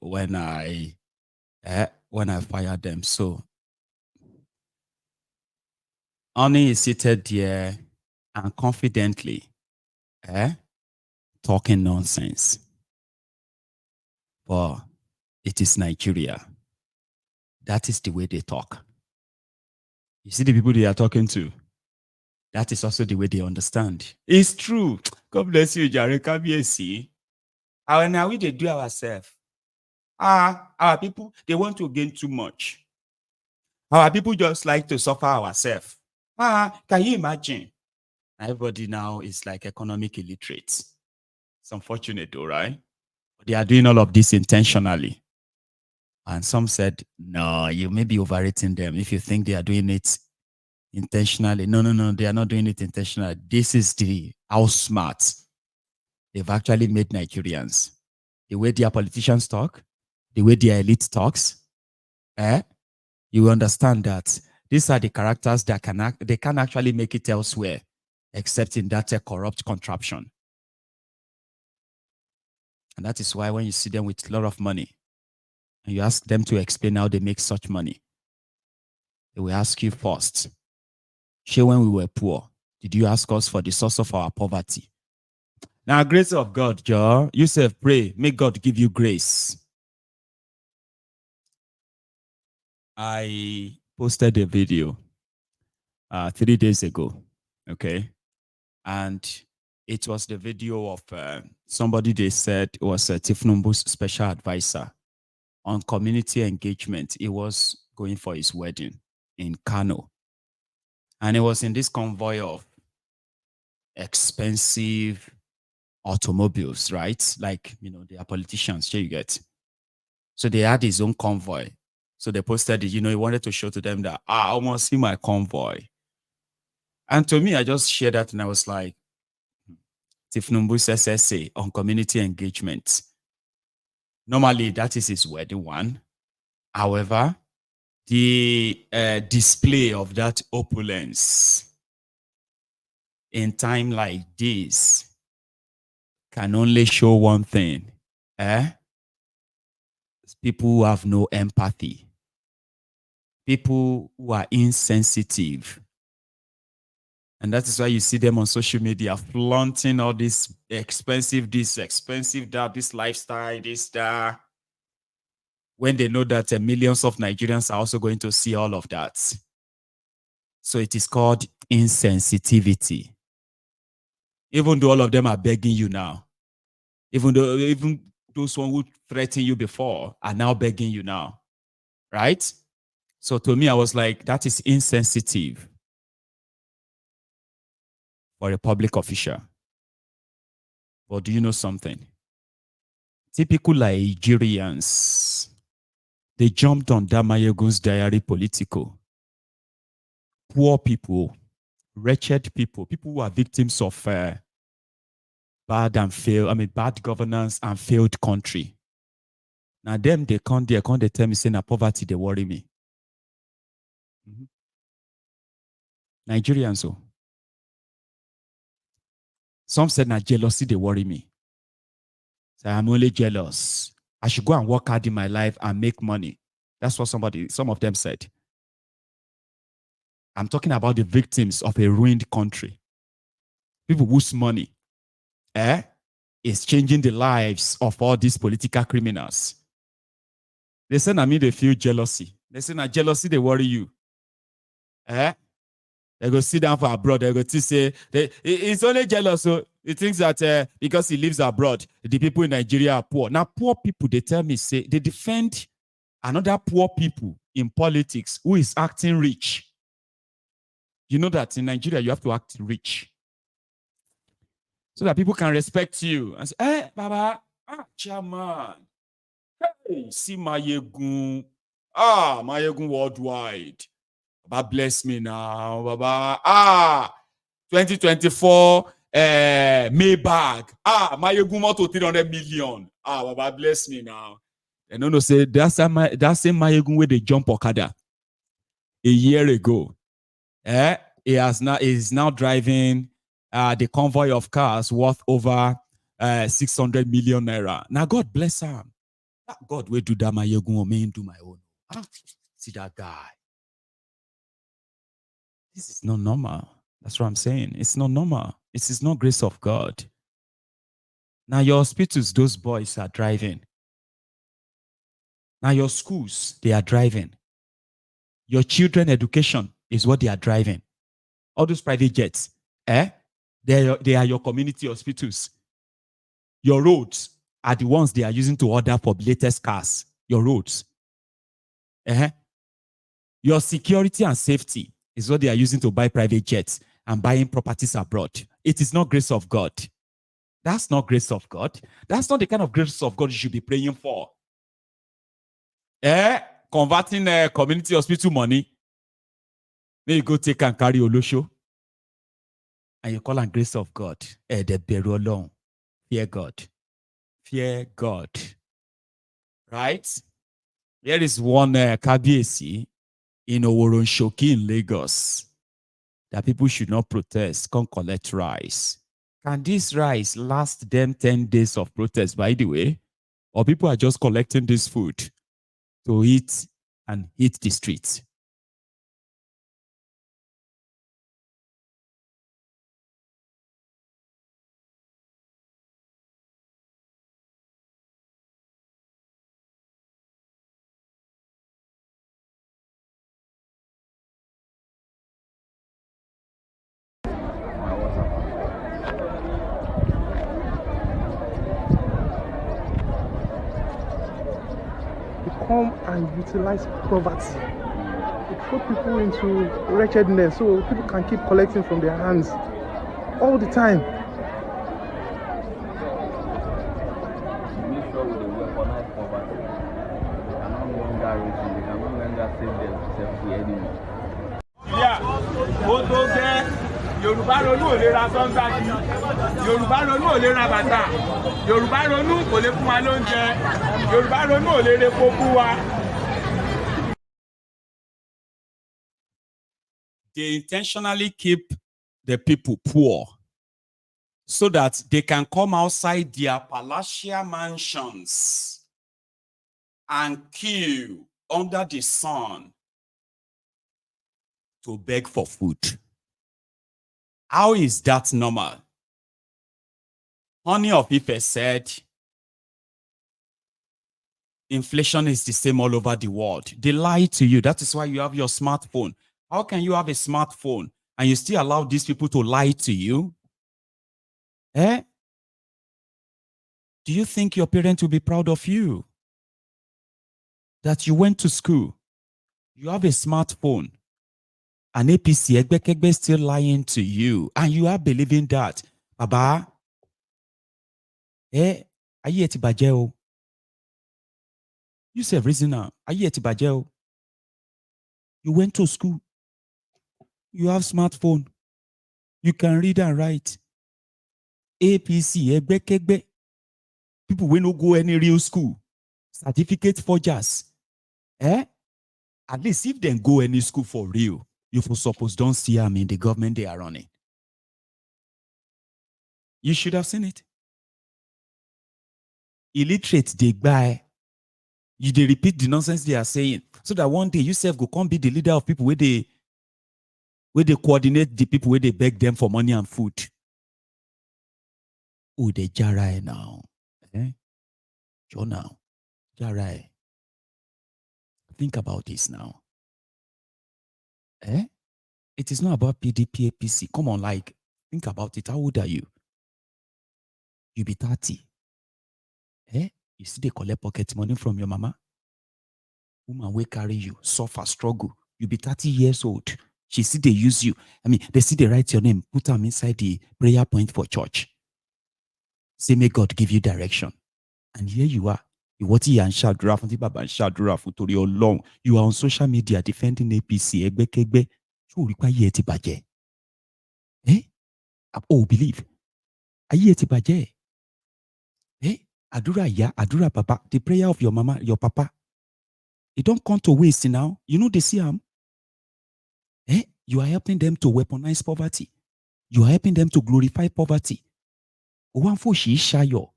when I fired them. So Oni is seated there and confidently talking nonsense. But it is Nigeria. That is the way they talk. You see the people they are talking to? That is also the way they understand. It's true. God bless you, Jare Kabiesi. And now we they do ourselves. Our people, they want to gain too much. Our people just like to suffer ourselves. Can you imagine? Everybody now is like economic illiterate. It's unfortunate though, right? They are doing all of this intentionally. And some said, no, you may be overrating them if you think they are doing it intentionally. No, they are not doing it intentionally. This is how smart they've actually made Nigerians. The way their politicians talk, the way their elite talks, you understand that these are the characters that they can actually make it elsewhere, except in that corrupt contraption. And that is why when you see them with a lot of money, and you ask them to explain how they make such money, they will ask you first, Sure, when we were poor, did you ask us for the source of our poverty? Now, grace of God, Joe, you say pray, may God give you grace. I posted a video 3 days ago, okay? And it was the video of somebody they said was Tinubu's special advisor on community engagement. He was going for his wedding in Kano. And it was in this convoy of expensive automobiles, right? Like, they are politicians, sure you get. So they had his own convoy. So they posted it, he wanted to show to them that, I want to see my convoy. And to me, I just shared that and I was like, Tinubu's SSA on community engagement. Normally, that is his wedding one. However, the display of that opulence in time like this can only show one thing. People who have no empathy. People who are insensitive. And that is why you see them on social media flaunting all this expensive, that, this lifestyle, this, that. When they know that millions of Nigerians are also going to see all of that. So it is called insensitivity. Even though all of them are begging you now, even those one who threatened you before are now begging you now, right? So to me, I was like, that is insensitive for a public official. But do you know something? Typical Nigerians, they jumped on Damayegun's diary political. Poor people, wretched people who are victims of bad governance and failed country. Now them, they can't tell me say na poverty, they worry me. Nigerians, so. Some said na jealousy, they worry me. So I'm only jealous. I should go and work hard in my life and make money. That's what some of them said. I'm talking about the victims of a ruined country. People whose money is changing the lives of all these political criminals. They say, they feel jealousy. They say, jealousy, they worry you. They go sit down for abroad. They go to say, it's only jealous. So he thinks that because he lives abroad, the people in Nigeria are poor. Now, poor people, they tell me, say, they defend another poor people in politics who is acting rich. You know that in Nigeria, you have to act rich so that people can respect you and say, hey, Baba, chairman, hey, see Mayegun, Mayegun worldwide. Baba bless me now, Baba, 2024 Maybach, Mayegun moto 300 million, Baba bless me now. And no say that same Mayegun where they jump Okada a year ago. He is now driving the convoy of cars worth over 600 million naira. Now God bless him. God will do that, my yegun or me do my own. See that guy. This is not normal. That's what I'm saying. It's not normal. It is not grace of God. Now your hospitals, those boys are driving. Now your schools, they are driving. Your children education is what they are driving. All those private jets, they are your community hospitals. Your roads are the ones they are using to order for latest cars. Your roads. Your security and safety is what they are using to buy private jets and buying properties abroad. It is not grace of God. That's not grace of God. That's not the kind of grace of God you should be praying for. Converting community hospital money. Then you go take and carry Olosho. And you call on grace of God. The beru alone. Fear God. Fear God. Right? There is one Kabiesi in Oworonshoki in Lagos that people should not protest, come collect rice. Can this rice last them 10 days of protest, by the way? Or people are just collecting this food to eat and hit the streets? Come and utilize poverty. It put people into wretchedness so people can keep collecting from their hands all the time. Make sure we weaponize poverty. They can no longer reason, they can no longer save themselves the enemy. ó tó gẹ́ Yorùbá ronú ò lè ra sọ́ńsàkì, Yorùbá ronú ò lè ra bàtà, Yorùbá ronú kò lè fún wa lóúnjẹ, Yorùbá ronú ò lè repo fún wa. They intentionally keep the people poor so that they can come outside their palatial mansions and queue under the sun to beg for food. How is that normal? Honey of Ife said, inflation is the same all over the world. They lie to you. That is why you have your smartphone. How can you have a smartphone and you still allow these people to lie to you? Do you think your parents will be proud of you? That you went to school, you have a smartphone, an APC, Egbekegbe still lying to you, and you are believing that, Baba, ayé ẹ ti bàjẹ́ o. You say reason now, ayé ẹ ti bàjẹ́ o. You went to school, you have smartphone, you can read and write. APC, Egbekegbe, people wey no go any real school, certificate forgers. At least if they go any school for real, you for suppose don't see them in the government they are running. You should have seen it. Illiterate, they buy. They repeat the nonsense they are saying, so that one day you self go come be the leader of people where they coordinate the people where they beg them for money and food. Oh, they jarai now. Sure now. Jarai. Think about this now. It is not about PDP, APC. Come on, like, think about it. How old are you? You be 30. You see they collect pocket money from your mama? Woman will carry you, suffer, struggle. You be 30 years old. She see they use you. I mean, they see they write your name, put them inside the prayer point for church. Say, may God give you direction. And here you are. You are on social media defending APC. Oh, believe. Adura ya, Adura papa, the prayer of your mama, your papa. It don't come to waste now. You know they see them. You are helping them to weaponize poverty. You are helping them to glorify poverty. One for she shayo.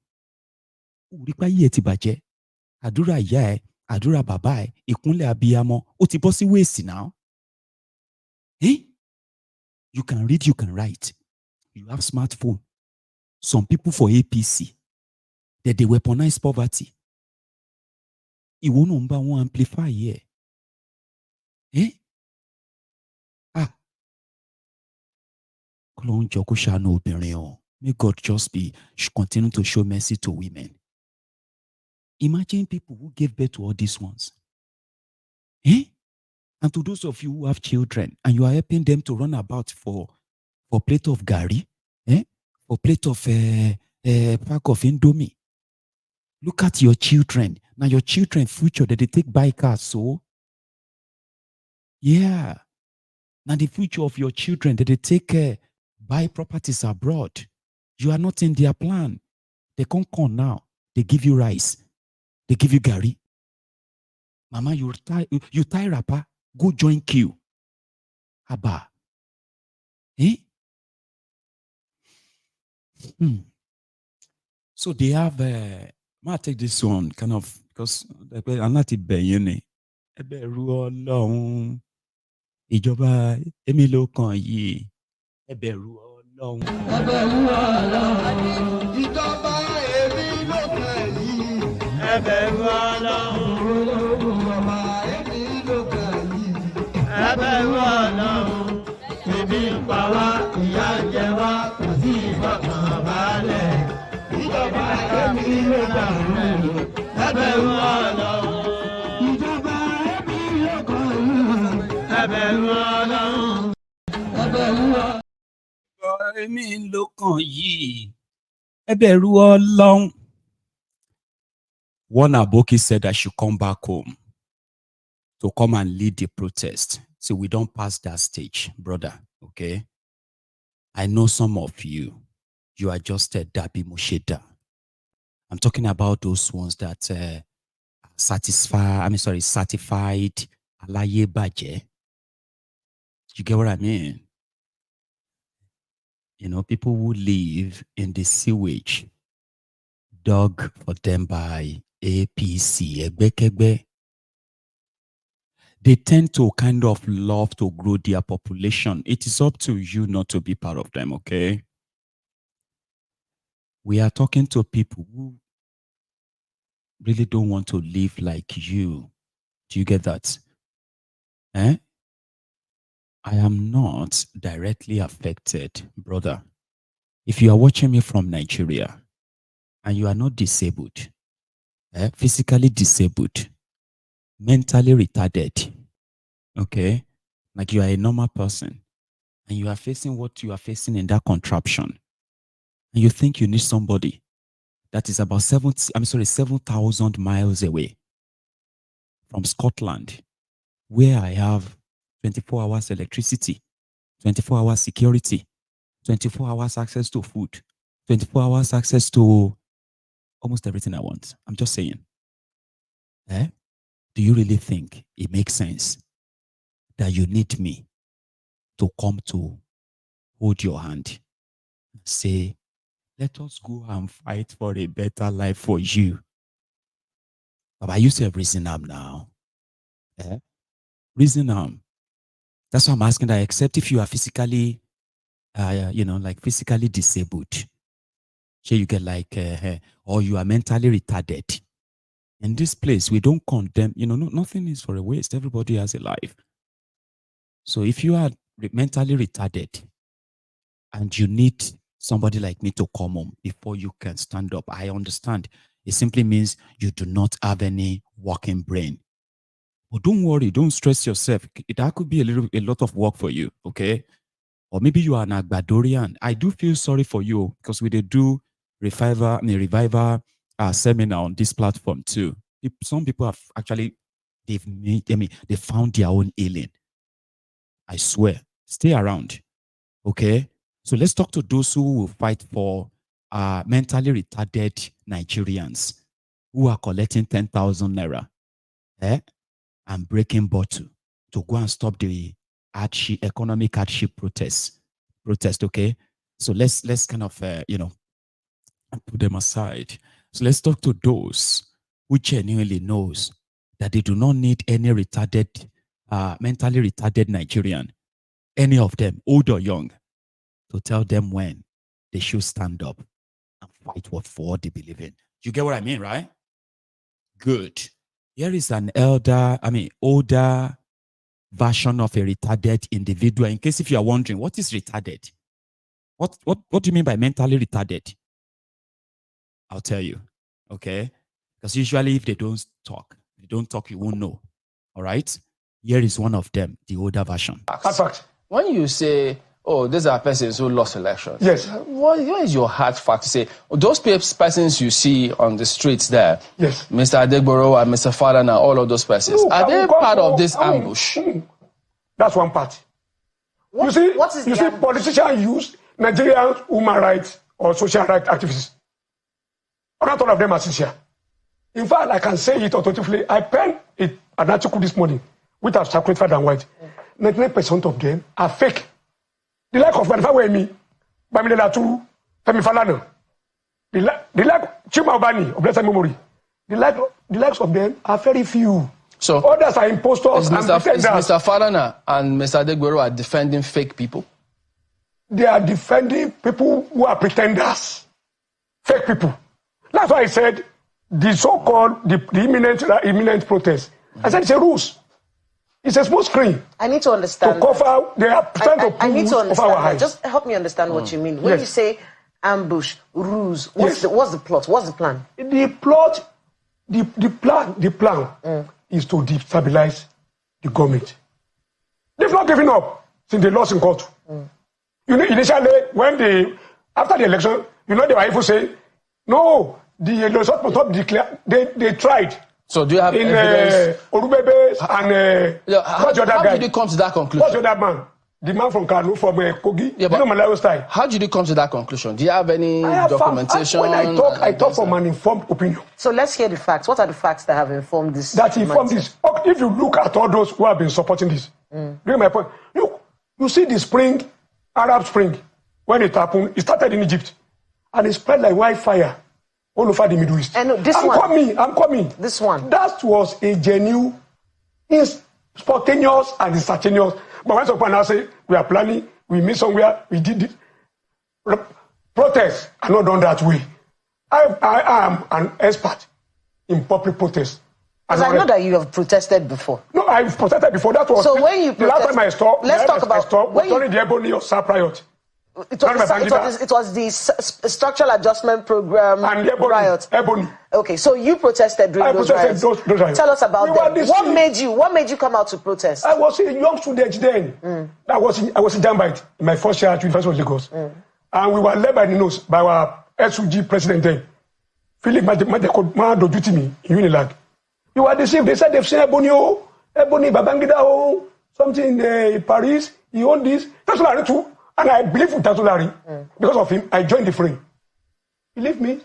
àdúrà ìyá ẹ, àdúrà bàbá ẹ, ìkúnlẹ̀ abiyamọ, ó ti bọ́ sí wéèsì now. Eh? You can read, you can write. You have smartphone. Some people for APC, that they weaponize poverty. Ìwọ náà ń bá wọn amplify here. Eh? Ah. Ọlọ́run jọ̀ọ́ kó ṣàánú obìnrin o. May God just continue to show mercy to women. Imagine people who gave birth to all these ones. Eh? And to those of you who have children and you are helping them to run about for plate of gari, for plate of pack of Indomie. Look at your children. Now your children future that they take buy cars, so yeah. Now the future of your children that they take buy properties abroad. You are not in their plan. They come now. They give you rice. They give you gari. Mama, you tie wrapper. Go join queue. Abba. Eh? So they have I take this one kind of because I'm not a billionaire. Ẹbẹ̀rù Ọlọ́run ìjọba èmi ló kàn yìí. Ẹbẹ̀rù Ọlọ́run. Ẹbẹ̀rù Ọlọ́run ìjọba èmi ló kàn yìí. Ẹbẹ̀rù Ọlọ́run ìjọba èmi ló kàn yìí. Ẹbẹ̀rù Ọlọ́run ebi ń pa wá ìyà ń jẹ wá kò sí ìfọ̀kànbalẹ̀. Ìjọba èmi ló kàn yìí. Ẹbẹ̀rù Ọlọ́run. Ìjọba èmi ló kàn yìí. Ẹbẹ̀rù Ọlọ́run. Ẹbẹ̀rù Ọlọ́run. Èmi ló kàn yìí. Ẹbẹ̀rù Ọlọ́run. One aboki said I should come back home to come and lead the protest. So we don't pass that stage, brother, okay? I know some of you are just a Dabi Musheda. I'm talking about those ones that certified Alaye Baje. You get what I mean? You know, people who live in the sewage dug for them by APC, Egbekegbe. They tend to kind of love to grow their population. It is up to you not to be part of them, okay? We are talking to people who really don't want to live like you. Do you get that? Eh? I am not directly affected, brother. If you are watching me from Nigeria and you are not disabled, physically disabled, mentally retarded, okay? Like you are a normal person and you are facing what you are facing in that contraption and you think you need somebody that is about 7,000 miles away from Scotland, where I have 24 hours electricity, 24 hours security, 24 hours access to food, 24 hours access to almost everything I want. I'm just saying. Do you really think it makes sense that you need me to come to hold your hand and say, let us go and fight for a better life for you? But I used to have reason up now. Reason up. That's why I'm asking that, except if you are physically, like physically disabled. So you get like, or you are mentally retarded. In this place, we don't condemn, nothing is for a waste. Everybody has a life. So if you are mentally retarded and you need somebody like me to come home before you can stand up, I understand. It simply means you do not have any working brain. But don't worry, don't stress yourself. That could be a lot of work for you, okay? Or maybe you are an Agbadorian. I do feel sorry for you because we did do revival seminar on this platform too. Some people have actually, they found their own healing. I swear. Stay around, okay? So let's talk to those who will fight for mentally retarded Nigerians who are collecting 10,000 naira and breaking bottle to go and stop the economic hardship protest, okay? So let's kind of, put them aside. So let's talk to those who genuinely knows that they do not need any retarded, mentally retarded Nigerian, any of them, old or young, to tell them when they should stand up and fight for what they believe in. You get what I mean, right? Good. Here is an older version of a retarded individual. In case if you are wondering, what is retarded? What do you mean by mentally retarded? I'll tell you, okay? Because usually if they don't talk, you won't know. All right? Here is one of them, the older version. Fact. When you say, oh, these are persons who lost elections. Yes. What is your hard fact to say? Those persons you see on the streets there, yes, Mr. Adegboro and Mr. Fadana, all of those persons, are they part of this ambush? That's one part. You see, politicians use Nigerian human rights or social rights activists. Not all of them are sincere. In fact, I can say it authoritatively. I penned an article this morning, which I've circulated and white. 99% of them are fake. The lack of Manifawemi, Bamidela Turu, Femi Falana, the lack Chima Obani of blessed memory, the likes of them are very few. So others are impostors and pretenders. Mr. Falana and Mr. Adegboro are defending fake people? They are defending people who are pretenders, fake people. That's why I said the so-called the imminent protest. I said it's a ruse. It's a small screen. I need to understand. To cover, they are trying to I need to understand. our eyes. Just help me understand what you mean. When you say ambush, ruse, what's the plot? What's the plan? The plan is to destabilize the government. They've not given up since they lost in court. You know, initially, after the election, they were even saying, no, the result must not be declared. They tried. So do you have evidence? Orubebe and how did you come to that conclusion? What's the other man? The man from Kano, from Kogi, Malawi style. How did you come to that conclusion? Do you have any documentation? When I talk from an informed opinion. So let's hear the facts. What are the facts that have informed this? That informed this. Okay, if you look at all those who have been supporting this, during my point, you see the Arab Spring, when it happened, it started in Egypt, and it spread like wildfire all over the Middle East. And I'm coming. This one. That was a genuine, spontaneous and instantaneous. But when someone now say, we are planning, we meet somewhere, we did it. Protests are not done that way. I am an expert in public protest. Because I know that you have protested before. No, I've protested before. That was so when you the last time I stopped. Let's talk about during the Ebony of Sap riot. It was the structural adjustment program and the riot. Ebony. Okay, so you protested during those riots. Those riots. Tell us about them. What made you come out to protest? I was a young student then. I was in Jambite in my first year at University of Lagos. And we were led by the nose by our SUG president then, Philip Madodutimi in Unilag. We were deceived. They said they've seen Ebony Babangida, something in Paris. He owned this. That's what I too. And I believe in Tatulari. Because of him, I joined the fray. Believe me.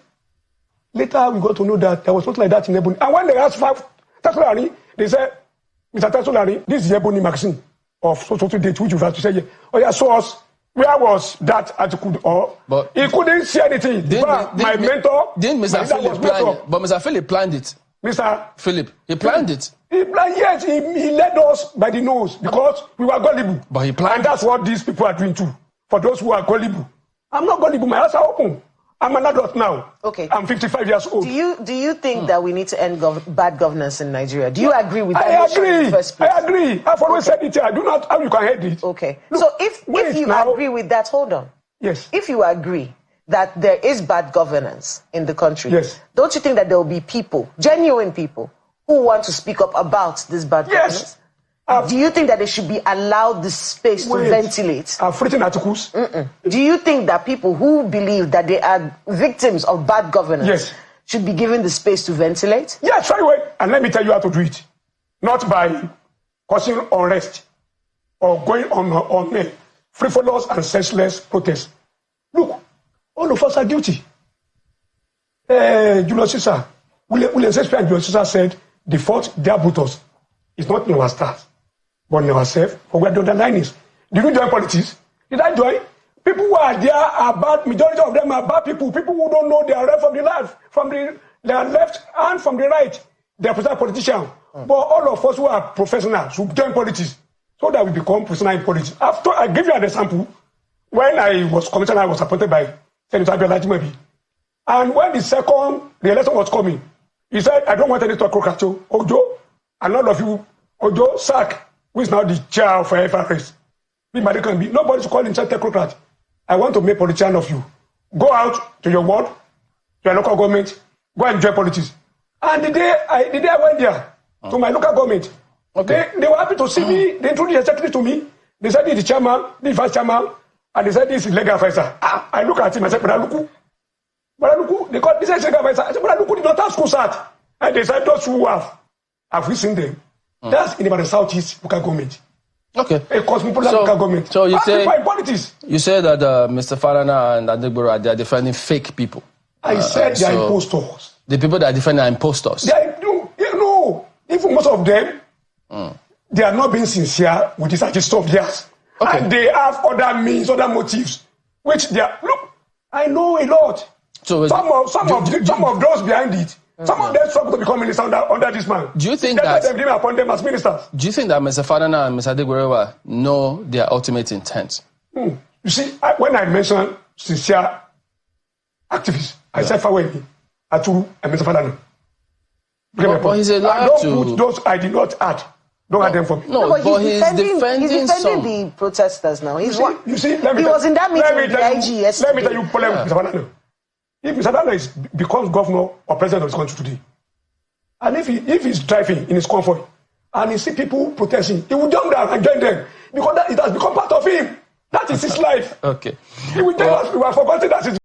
Later, we got to know that there was not like that in Ebony. And when they asked for Tatulari, they said, Mr. Tatulari, this is the Ebony magazine of social date, which you have to say, oh yeah, show us, where was that article? But he couldn't see anything. My mentor, didn't Mr. Philip plan it? But Mr. Philip planned it. Mr. Philip, he planned it. He planned, yes, he led us by the nose because we were gullible. But he planned. And that's what these people are doing too. For those who are gullible. I'm not gullible, my eyes are open. I'm an adult now. Okay. I'm 55 years old. Do you think that we need to end bad governance in Nigeria? Do you agree with that? I agree. In the first place? I agree. I've always said it here. I do not how you can head it. Okay. Look, so if you agree with that, hold on. Yes. If you agree that there is bad governance in the country, yes, don't you think that there will be people, genuine people, who want to speak up about this bad governance? Do you think that they should be allowed the space to ventilate? I've written articles. Do you think that people who believe that they are victims of bad governance should be given the space to ventilate? Yes, very well. And let me tell you how to do it. Not by causing unrest or going on frivolous and senseless protests. Look, all of us are guilty. Julius Caesar, William Shakespeare and Julius Caesar said, the fault they have put us is not in our stars, but in ourselves, for where the underline is. Did you join politics? Did I join? People who are there are bad, majority of them are bad people who don't know their right from the life, from the They are left and from the right. They are politicians. But all of us who are professionals should join politics so that we become professional in politics. After I give you an example, when I was commissioner, I was appointed by Senator Abiola Ajimobi. And when the election was coming, he said, I don't want any technocrat. Ojo, and all of you, Ojo, Sack, who is now the chair of FRS. Nobody should call himself technocrat. I want to make politician of you. Go out to your ward, to your local government, go and join politics. And the day I went there, to my local government, they were happy to see me. They introduced the secretary to me. They said, this is the chairman, this is the vice chairman, and they said, this is legal advisor. I look at him, I said, Brother Luku, they called this is legal advisor. I said, Brother Luku did not have school start. And they said, those who have we seen them? That's in about the Southeast local government. Okay. A cosmopolitan local government. So you say that Mr. Falana and Adegboro, they are defending fake people. I said they are impostors. The people that are defending are impostors. Even most of them, they are not being sincere with this agenda of theirs. Okay. And they have other means, other motives, which they are. Look, I know a lot. So some of those behind it. Some of them struggle to become ministers under this man. Do you think that they didn't appoint them as ministers? Do you think that Mr. Falana and Mr. Adegboro know their ultimate intent? You see, when I mentioned sincere activists, I said Fawemi, Aturu, and Mr. Falana. But he's allowed put those I did not add. Don't add them for me. No, but he's defending the protesters now. He was in that meeting with the IG yesterday. Let me tell you, Mr. Falana. If Mr. Falana becomes governor or president of this country today, and if he's driving in his convoy and he see people protesting, he will jump down and join them because it has become part of him. That is his life. Okay. He will tell us we have forgotten that is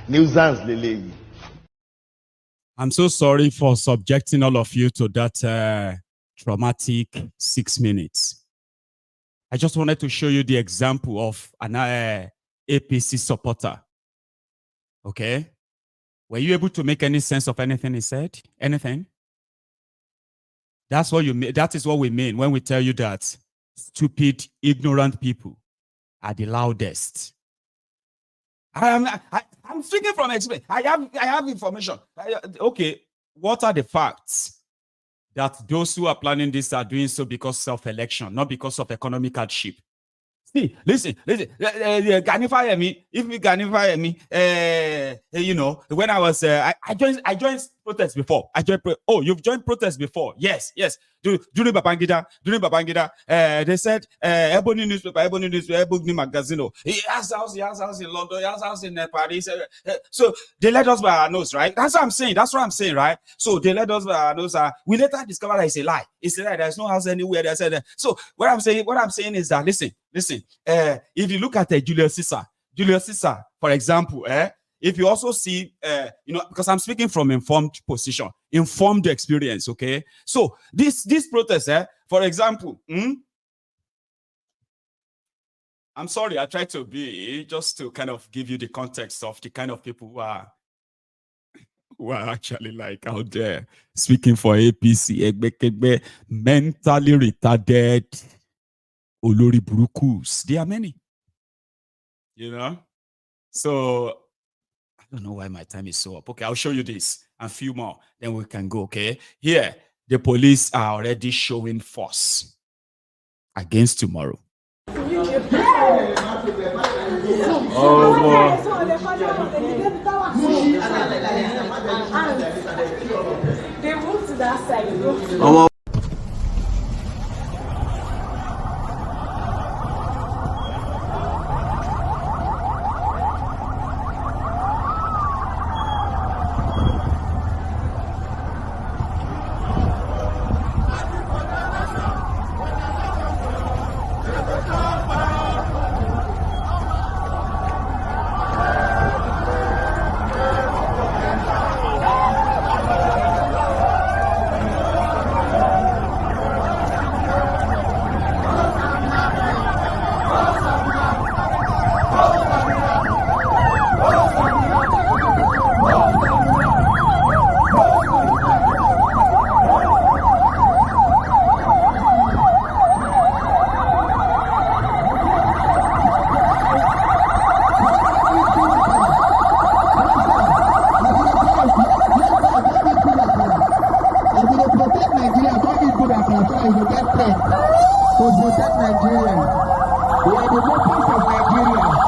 Nuisance, Lele. I'm so sorry for subjecting all of you to that traumatic 6 minutes. I just wanted to show you the example of an APC supporter. Okay? Were you able to make any sense of anything he said? Anything? That is what we mean when we tell you that stupid, ignorant people are the loudest. I'm speaking from experience. I have information. Okay, what are the facts? That those who are planning this are doing so because of self-election, not because of economic hardship. See, listen. Ganify me. If you ganify me, when I was, I joined protests before. You've joined protests before? Yes. During Babangida, they said, Ebony newspaper, Ebony magazine. He has house in London, he has house in Paris. So they let us by our nose, right? That's what I'm saying, right? So they let us by our nose. We later discovered that it's a lie. It's a lie. There's no house anywhere. They said that. So what I'm saying is that listen. If you look at Julius Caesar, for example, if you also see, because I'm speaking from informed position, informed experience, okay? So this protest, for example, I'm sorry, I tried to be, just to kind of give you the context of the kind of people who are actually like out there speaking for APC, mentally retarded, Olori Burukus. There are many, So I don't know why my time is so up. Okay, I'll show you this and a few more. Then we can go, okay? Here, the police are already showing force against tomorrow. Oh, boy. They moved to that side. that Kalatona is a death threat to protect Nigeria. We are the makers of Nigeria.